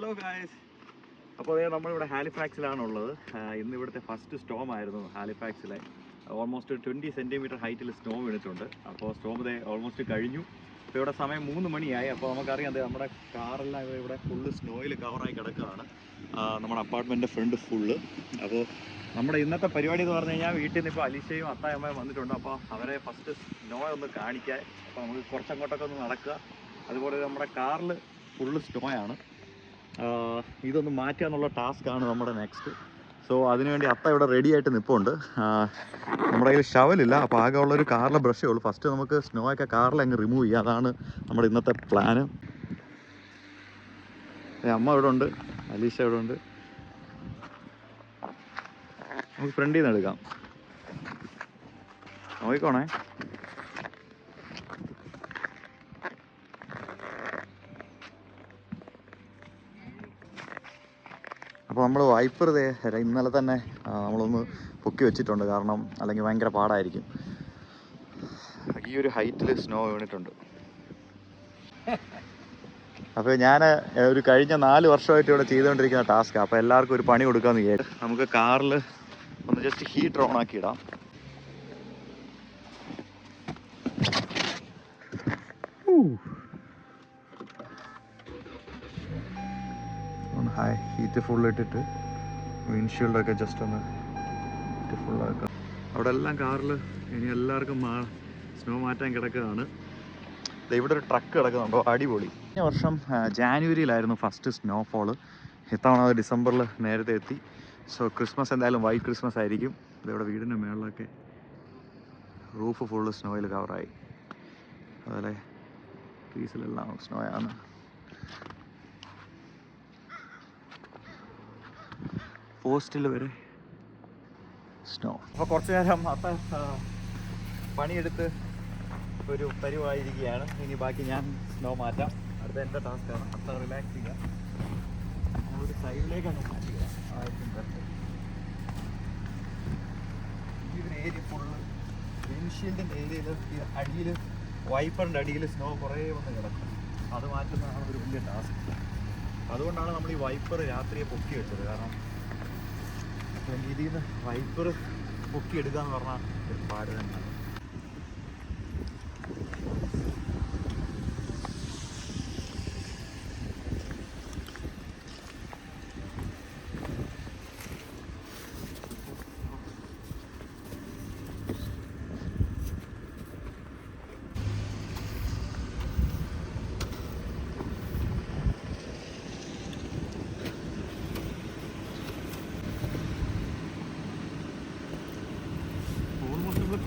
Hello guys. അപ്പോൾ നമ്മളിവിടെ ഹാലിഫാക്സിലാണുള്ളത്. ഇന്ന് ഇവിടുത്തെ ഫസ്റ്റ് സ്റ്റോം ആയിരുന്നു ഹാലിഫാക്സിലെ. ഓൾമോസ്റ്റ് 20 സെൻറ്റിമീറ്റർ ഹൈറ്റിൽ സ്റ്റോ വീണിട്ടുണ്ട്. അപ്പോൾ സ്റ്റോം ഇതേ ഓൾമോസ്റ്റ് കഴിഞ്ഞു. ഇപ്പോൾ ഇവിടെ സമയം 3 മണിയായി. അപ്പോൾ നമുക്കറിയാം നമ്മുടെ കാറെല്ലാം ഇവിടെ ഫുള്ള് സ്നോയിൽ കവറായി കിടക്കുകയാണ്. നമ്മുടെ അപ്പാർട്ട്മെൻറ്റിൻ്റെ ഫ്രണ്ട് ഫുള്ള്. അപ്പോൾ നമ്മുടെ ഇന്നത്തെ പരിപാടി എന്ന് പറഞ്ഞു കഴിഞ്ഞാൽ വീട്ടിൽ നിന്ന് ഇപ്പോൾ അലീഷയും അത്തായമ്മയും വന്നിട്ടുണ്ട്. അപ്പോൾ അവരെ ഫസ്റ്റ് സ്നോ ഒന്ന് കാണിക്കാൻ. അപ്പോൾ നമുക്ക് കുറച്ചങ്ങോട്ടൊക്കെ ഒന്ന് നടക്കുക. അതുപോലെ നമ്മുടെ കാറിൽ ഫുള്ള് സ്നോയാണ്. ഇതൊന്ന് മാറ്റുക എന്നുള്ള ടാസ്ക്കാണ് നമ്മുടെ നെക്സ്റ്റ്. സോ അതിനുവേണ്ടി അത്ത ഇവിടെ റെഡി ആയിട്ട് നിൽപ്പുണ്ട്. നമ്മുടെ കയ്യിൽ ഷവലില്ല, അപ്പോൾ ആകെ ഉള്ളൊരു കാറിലെ ബ്രഷേ ഉള്ളൂ. ഫസ്റ്റ് നമുക്ക് സ്നോ ഒക്കെ കാറിൽ അങ്ങ് റിമൂവ് ചെയ്യുക. അതാണ് നമ്മുടെ ഇന്നത്തെ പ്ലാന്. അമ്മ ഇവിടെ ഉണ്ട്, അലീഷ ഇവിടെ ഉണ്ട്. നമുക്ക് ഫ്രണ്ടിൽ നിന്ന് എടുക്കാം. നോക്കിക്കോണേ. അപ്പോൾ നമ്മൾ വൈപ്പർ ഇന്നലെ തന്നെ നമ്മളൊന്ന് പൊക്കി വെച്ചിട്ടുണ്ട്. കാരണം അല്ലെങ്കിൽ ഭയങ്കര പാടായിരിക്കും. ഈ ഒരു ഹൈറ്റിൽ സ്നോ വീണിട്ടുണ്ട്. അപ്പോൾ ഞാൻ ഒരു കഴിഞ്ഞ 4 വർഷമായിട്ട് ഇവിടെ ചെയ്തുകൊണ്ടിരിക്കുന്ന ടാസ്ക്കാണ്. അപ്പോൾ എല്ലാവർക്കും ഒരു പണി കൊടുക്കാമെന്ന് വിചാരിച്ചു. നമുക്ക് കാറിൽ ഒന്ന് ജസ്റ്റ് ഹീറ്റർ ഓൺ ആക്കി ഇടാം. ഹീറ്റ് ഫുള്ളിട്ടിട്ട് വിൻഷീൽഡൊക്കെ ജസ്റ്റ് ഒന്ന് ഹീറ്റ് ഫുള്ളാക്കാം. അവിടെ എല്ലാം കാറിൽ ഇനി എല്ലാവർക്കും സ്നോ മാറ്റാൻ കിടക്കുകയാണ്. ഇവിടെ ഒരു ട്രക്ക് കിടക്കുന്നുണ്ടോ, അടിപൊളി. കഴിഞ്ഞ വർഷം ജാനുവരിയിലായിരുന്നു ഫസ്റ്റ് സ്നോഫോള്. ഇത്തവണ ഡിസംബറിൽ നേരത്തെ എത്തി. സോ ക്രിസ്മസ് എന്തായാലും വൈറ്റ് ക്രിസ്മസ് ആയിരിക്കും. ഇതിവിടെ വീടിൻ്റെ മേളിലൊക്കെ റൂഫ് ഫുള്ള് സ്നോയിൽ കവറായി. അതുപോലെ ട്രീസിലെല്ലാം സ്നോയാണ്. പോസ്റ്റിൽ വരെ സ്നോ. അപ്പോൾ കുറച്ച് നേരം അത്ത പണിയെടുത്ത് ഒരു പരിവായിരിക്കുകയാണ്. ഇനി ബാക്കി ഞാൻ സ്നോ മാറ്റാം. അടുത്ത എൻ്റെ ടാസ്ക്കാണ്. അത്ത റിലാക്സ് ചെയ്യുക. ഒരു സൈഡിലേക്കാണ് മാറ്റുക. ഈ ഒരു ഏരിയ ഫുള്ള് വിൻഷീൽഡിൻ്റെ ഏരിയയിൽ അടിയിൽ വൈപ്പറിൻ്റെ അടിയിൽ സ്നോ കുറേ വന്ന് കിടക്കും. അത് മാറ്റുന്നതാണ് ഒരു വലിയ ടാസ്ക്. അതുകൊണ്ടാണ് നമ്മൾ ഈ വൈപ്പർ രാത്രിയെ പൊക്കി വെച്ചത്. കാരണം ഇതിൽ നിന്ന് വൈപ്പർ പൊക്കി എടുക്കുക എന്ന് പറഞ്ഞാൽ ഒരു പാട് തന്നെയാണ്.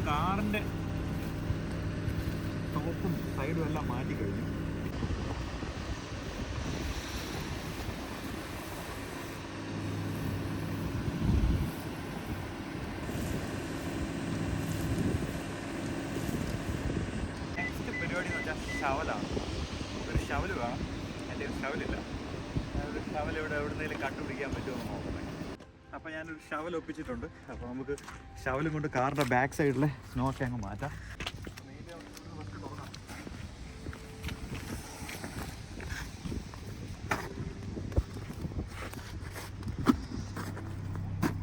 കാറിൻ്റെ ടോപ്പും സൈഡും എല്ലാം മാറ്റി കഴിഞ്ഞു. നെക്സ്റ്റ് പരിപാടി എന്ന് വെച്ചാൽ ഷവലാണ്. ഒരു ഷവല് വേണം. എൻ്റെ ഷവലില്ല. ഞാനൊരു ഷവൽ ഇവിടെ എവിടുന്നേലും കണ്ടുപിടിക്കാൻ പറ്റുമെന്ന് നോക്കുന്നത്. അപ്പോൾ ഞാനൊരു ഷവൽ ഒപ്പിച്ചിട്ടുണ്ട്. അപ്പോൾ നമുക്ക് ഷവലും കൊണ്ട് കാറിൻ്റെ ബാക്ക് സൈഡിലെ സ്നോ ഒക്കെ അങ്ങ് മാറ്റാം.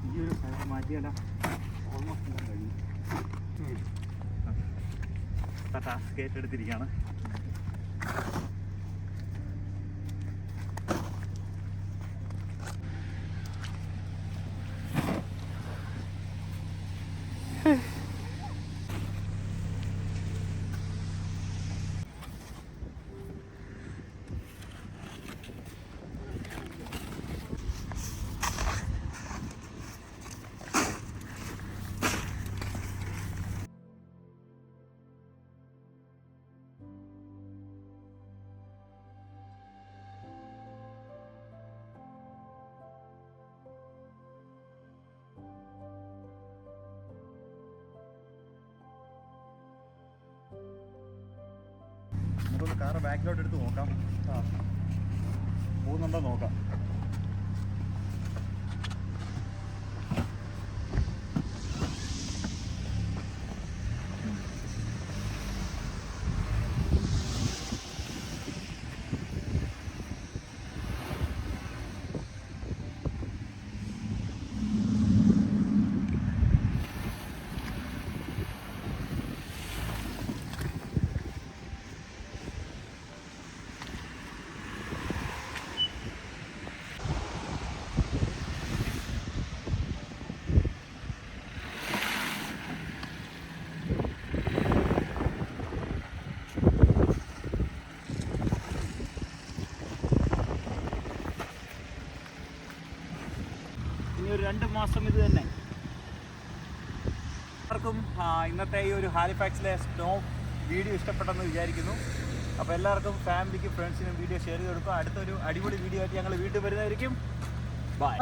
ഈ ഒരു സൈഡ് മാറ്റിയല്ല ഓൾമോസ്റ്റ് എല്ലാം കഴിയും. ടാസ്ക് ഏറ്റെടുത്തിരിക്കുകയാണ്. നമുക്കൊന്ന് കാറ് ബാക്കിലോട്ട് എടുത്ത് നോക്കാം. പോകുന്നുണ്ടോ നോക്കാം. ഒരു 2 മാസം ഇത് തന്നെ. എല്ലാവർക്കും ഇന്നത്തെ ഈ ഒരു ഹാലിഫാക്സിലെ സ്നോ വീഡിയോ ഇഷ്ടപ്പെട്ടെന്ന് വിചാരിക്കുന്നു. അപ്പോൾ എല്ലാവർക്കും ഫാമിലിക്കും ഫ്രണ്ട്സിനും വീഡിയോ ഷെയർ ചെയ്ത് കൊടുക്കുക. അടുത്തൊരു അടിപൊളി വീഡിയോ ആയിട്ട് ഞങ്ങൾ വീണ്ടും വരുന്നതായിരിക്കും. ബൈ.